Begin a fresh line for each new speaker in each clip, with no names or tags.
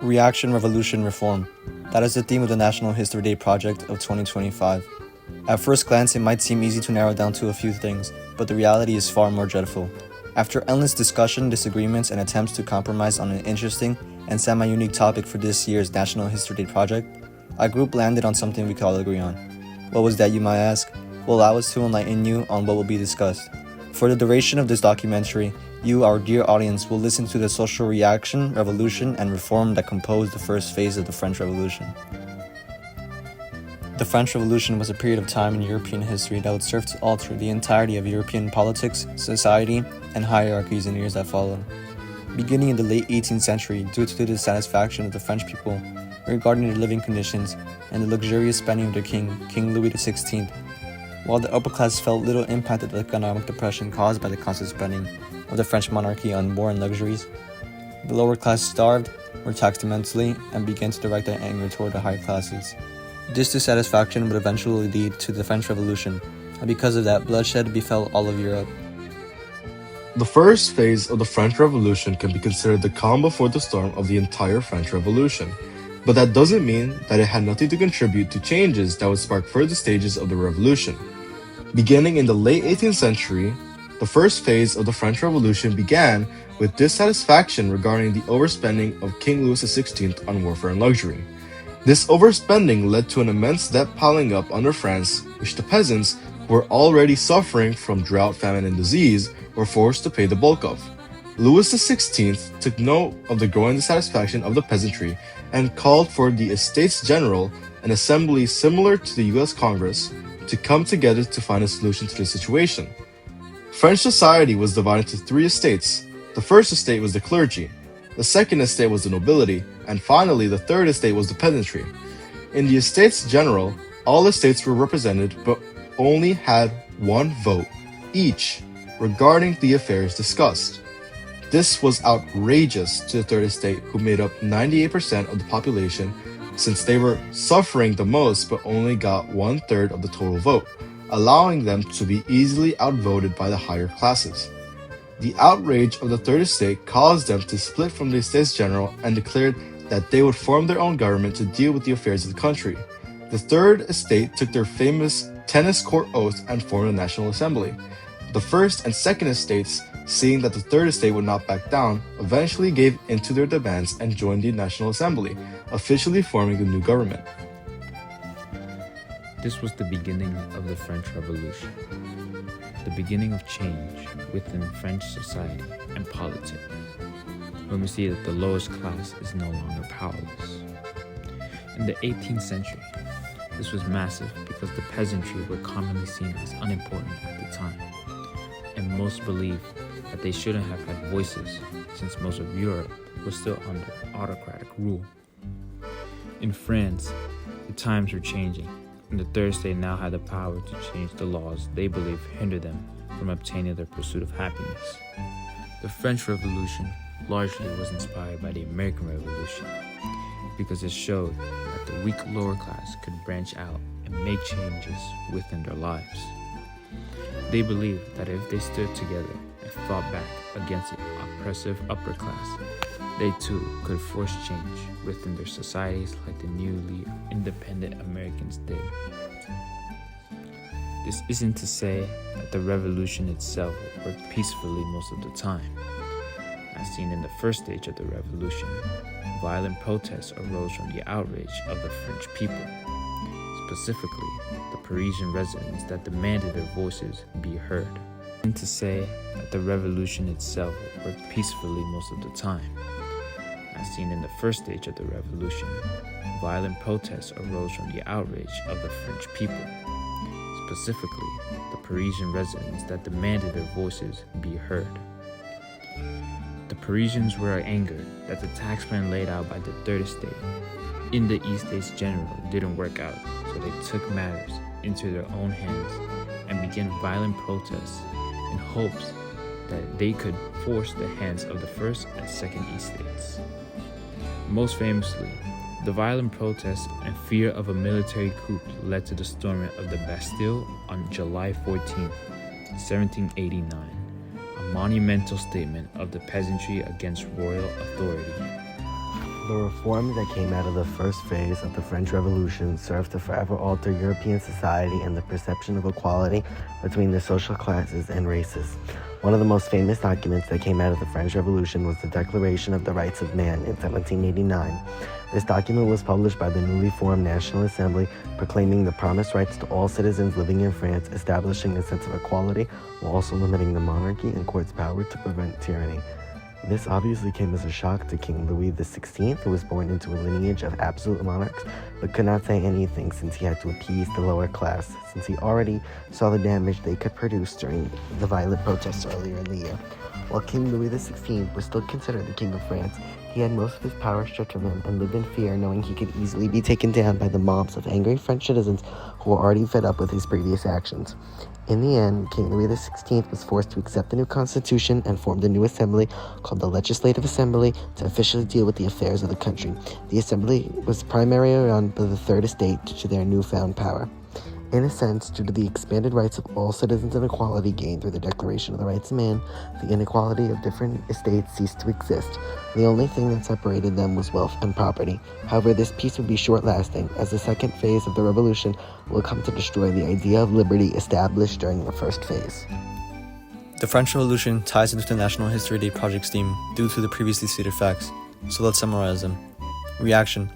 Reaction, Revolution, Reform. That is the theme of the National History Day project of 2025. At first glance, it might seem easy to narrow down to a few things, but the reality is far more dreadful. After endless discussion, disagreements, and attempts to compromise on an interesting and semi-unique topic for this year's National History Day project, our group landed on something we could all agree on. What was that, you might ask? Will allow us to enlighten you on what will be discussed. For the duration of this documentary, you, our dear audience, will listen to the social reaction, revolution, and reform that composed the first phase of the French Revolution. The French Revolution was a period of time in European history that would serve to alter the entirety of European politics, society, and hierarchies in the years that followed. Beginning in the late 18th century, due to the dissatisfaction of the French people regarding their living conditions and the luxurious spending of their king, King Louis XVI, while the upper class felt little impact of the economic depression caused by the constant spending of the French monarchy on war and luxuries, the lower class starved, were taxed immensely, and began to direct their anger toward the higher classes. This dissatisfaction would eventually lead to the French Revolution, and because of that, bloodshed befell all of Europe.
The first phase of the French Revolution can be considered the calm before the storm of the entire French Revolution, but that doesn't mean that it had nothing to contribute to changes that would spark further stages of the revolution. Beginning in the late 18th century, the first phase of the French Revolution began with dissatisfaction regarding the overspending of King Louis XVI on warfare and luxury. This overspending led to an immense debt piling up under France, which the peasants, who were already suffering from drought, famine, and disease, were forced to pay the bulk of. Louis XVI took note of the growing dissatisfaction of the peasantry and called for the Estates General, an assembly similar to the US Congress, to come together to find a solution to the situation. French society was divided into three estates. The first estate was the clergy, the second estate was the nobility, and finally the third estate was the peasantry. In the Estates General, all estates were represented but only had one vote each regarding the affairs discussed. This was outrageous to the third estate, who made up 98% of the population, since they were suffering the most but only got 1/3 of the total vote, allowing them to be easily outvoted by the higher classes. The outrage of the third estate caused them to split from the Estates General and declared that they would form their own government to deal with the affairs of the country. The third estate took their famous tennis court oath and formed a National Assembly. The first and second estates, seeing that the third estate would not back down, eventually gave in to their demands and joined the National Assembly, officially forming the new government.
This was the beginning of the French Revolution, the beginning of change within French society and politics, when we see that the lowest class is no longer powerless. In the 18th century, this was massive because the peasantry were commonly seen as unimportant at the time, and most believed that they shouldn't have had voices since most of Europe was still under autocratic rule. In France, the times were changing, and the third estate now had the power to change the laws they believed hindered them from obtaining their pursuit of happiness. The French Revolution largely was inspired by the American Revolution because it showed that the weak lower class could branch out and make changes within their lives. They believed that if they stood together and fought back against the oppressive upper class, they too could force change within their societies like the newly independent Americans did. This isn't to say that the revolution itself worked peacefully most of the time. As seen in the first stage of the revolution, violent protests arose from the outrage of the French people, specifically the Parisian residents that demanded their voices be heard. And to say that the revolution itself worked peacefully most of the time. As seen in the first stage of the revolution, violent protests arose from the outrage of the French people, specifically the Parisian residents that demanded their voices be heard. The Parisians were angered that the tax plan laid out by the third estate in the Estates General didn't work out, so they took matters into their own hands and began violent protests in hopes that they could force the hands of the first and second estates. Most famously, the violent protests and fear of a military coup led to the storming of the Bastille on July 14, 1789, a monumental statement of the peasantry against royal authority.
The reforms that came out of the first phase of the French Revolution served to forever alter European society and the perception of equality between the social classes and races. One of the most famous documents that came out of the French Revolution was the Declaration of the Rights of Man in 1789. This document was published by the newly formed National Assembly, proclaiming the promised rights to all citizens living in France, establishing a sense of equality while also limiting the monarchy and court's power to prevent tyranny. This obviously came as a shock to King Louis XVI, who was born into a lineage of absolute monarchs, but could not say anything since he had to appease the lower class, since he already saw the damage they could produce during the violent protests earlier in the year. While King Louis XVI was still considered the King of France, he had most of his power stripped from him and lived in fear, knowing he could easily be taken down by the mobs of angry French citizens who were already fed up with his previous actions. In the end, King Louis XVI was forced to accept the new constitution and formed a new assembly called the Legislative Assembly to officially deal with the affairs of the country. The assembly was primarily run by the Third Estate due to their newfound power. In a sense, due to the expanded rights of all citizens and equality gained through the Declaration of the Rights of Man, the inequality of different estates ceased to exist. The only thing that separated them was wealth and property. However, this peace would be short-lasting, as the second phase of the revolution will come to destroy the idea of liberty established during the first phase.
The French Revolution ties into the National History Project's theme due to the previously stated facts, so let's summarize them. Reaction: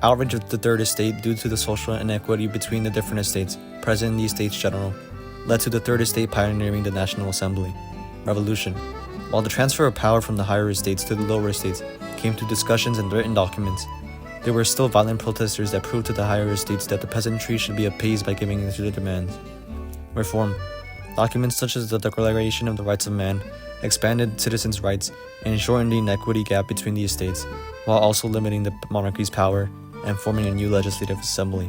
outrage of the Third Estate due to the social inequity between the different estates present in the Estates General led to the Third Estate pioneering the National Assembly. Revolution: while the transfer of power from the higher estates to the lower estates came through discussions and written documents, there were still violent protesters that proved to the higher estates that the peasantry should be appeased by giving in to their demands. Reform: documents such as the Declaration of the Rights of Man expanded citizens' rights and shortened the inequity gap between the estates, while also limiting the monarchy's power and forming a new legislative assembly.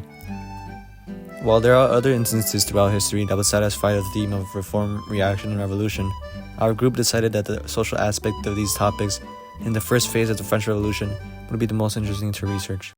While there are other instances throughout history that would satisfy the theme of reform, reaction, and revolution, our group decided that the social aspect of these topics in the first phase of the French Revolution would be the most interesting to research.